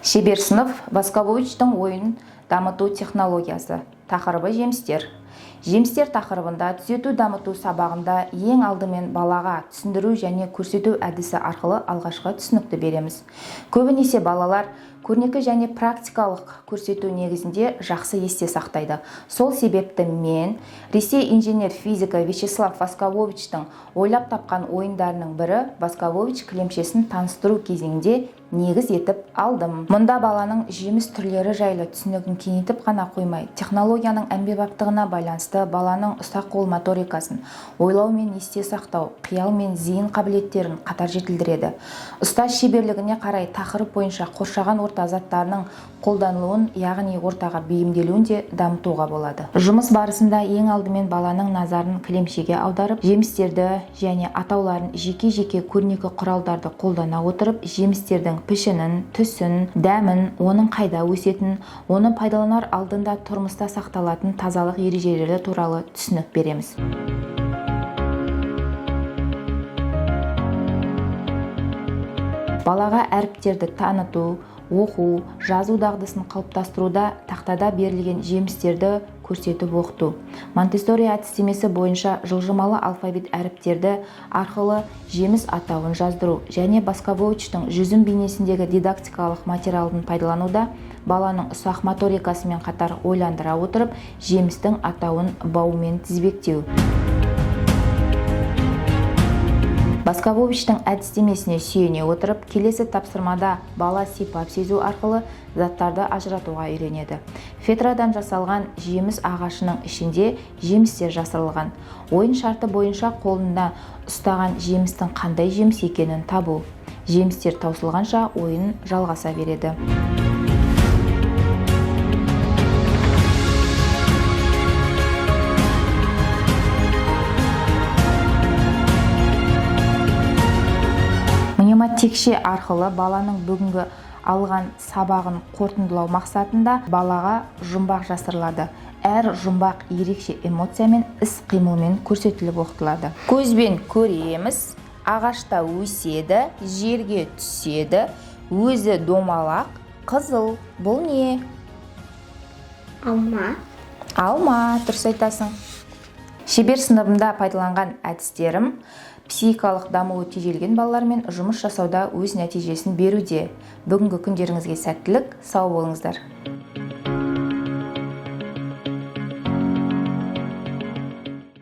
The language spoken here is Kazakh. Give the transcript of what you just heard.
Шебер сынып Васкововичтің ойын дамыту технологиясы. Тақырыбы жемістер. Жемістер тақырыбында түзету дамыту сабағында ең алдымен балаға түсіндіру және көрсету әдісі арқылы алғашқы түсінікті береміз. Көбінесе балалар көрнекі және практикалық көрсету негізінде жақсы есте сақтайды. Сол себепті мен Ресей инженер-физика Вячеслав Васкововичтің ойлап тапқан ойындарының бірі Васковович кілемшесін таныстыру кезеңінде негіз етіп алдым. Мұнда баланың жеміс түрлері жайлы түсінігін кеңейтіп қана қоймай, технологияның әмбебаптығына байланысты баланың ұсақ қол моторикасын, ойлау мен есте сақтау, қиял мен зейін қабілеттерін қатар жетілдіреді. Ұстаз шеберлігіне қарай тақырып бойынша қоршаған орта заттарының қолданылуын, яғни ортаға бейімделуін де дамытуға болады. Жұмыс барысында ең алдымен баланың назарын кілемшеге аударып, жемістерді және атауларын жеке-жеке көрнекі құралдарды қолдана отырып, жемістердің пішінін, түсін, дәмін, оның қайда өсетін, оны пайдаланар алдында тұрмыста сақталатын тазалық ережелері туралы түсінік береміз. Балаға әріптерді таныту, оқу, жазу дағдысын қалыптастыруда тақтада берілген жемістерді көрсетіп оқыту. Монтессори әдістемесі бойынша жылжымалы алфавит әріптерді арқылы жеміс атауын жаздыру және Васкововичтің жүзім бейнесіндегі дидактикалық материалын пайдалануда баланың ұсақ моторикасымен қатар ойландыра отырып, жемістің атауын бауымен тізбектеу. Васкововичтің әдістемесіне сүйене отырып, келесі тапсырмада бала сипап сезу арқылы заттарды ажыратуға үйренеді. Фетрадан жасалған жеміс ағашының ішінде жемістер жасырылған. Ойын шарты бойынша қолында ұстаған жемістің қандай жеміс екенін табу. Жемістер таусылғанша ойын жалғаса береді. Текше арқылы баланың бүгінгі алған сабағын қорытындылау мақсатында балаға жұмбақ жасырылады. Әр жұмбақ ерекше эмоция мен іс-қимылмен көрсетіліп оқытылады. Көзбен көреміз, ағашта өседі, жерге түседі, өзі домалақ, қызыл. Бұл не? Алма. Алма, дұрыс айтасың. Шебер сыныбында пайдаланған әдістерім психикалық дамуы тежелген балалармен жұмыс жасауда өз нәтижесін беруде. Бүгінгі күндеріңізге сәттілік, сау болыңыздар.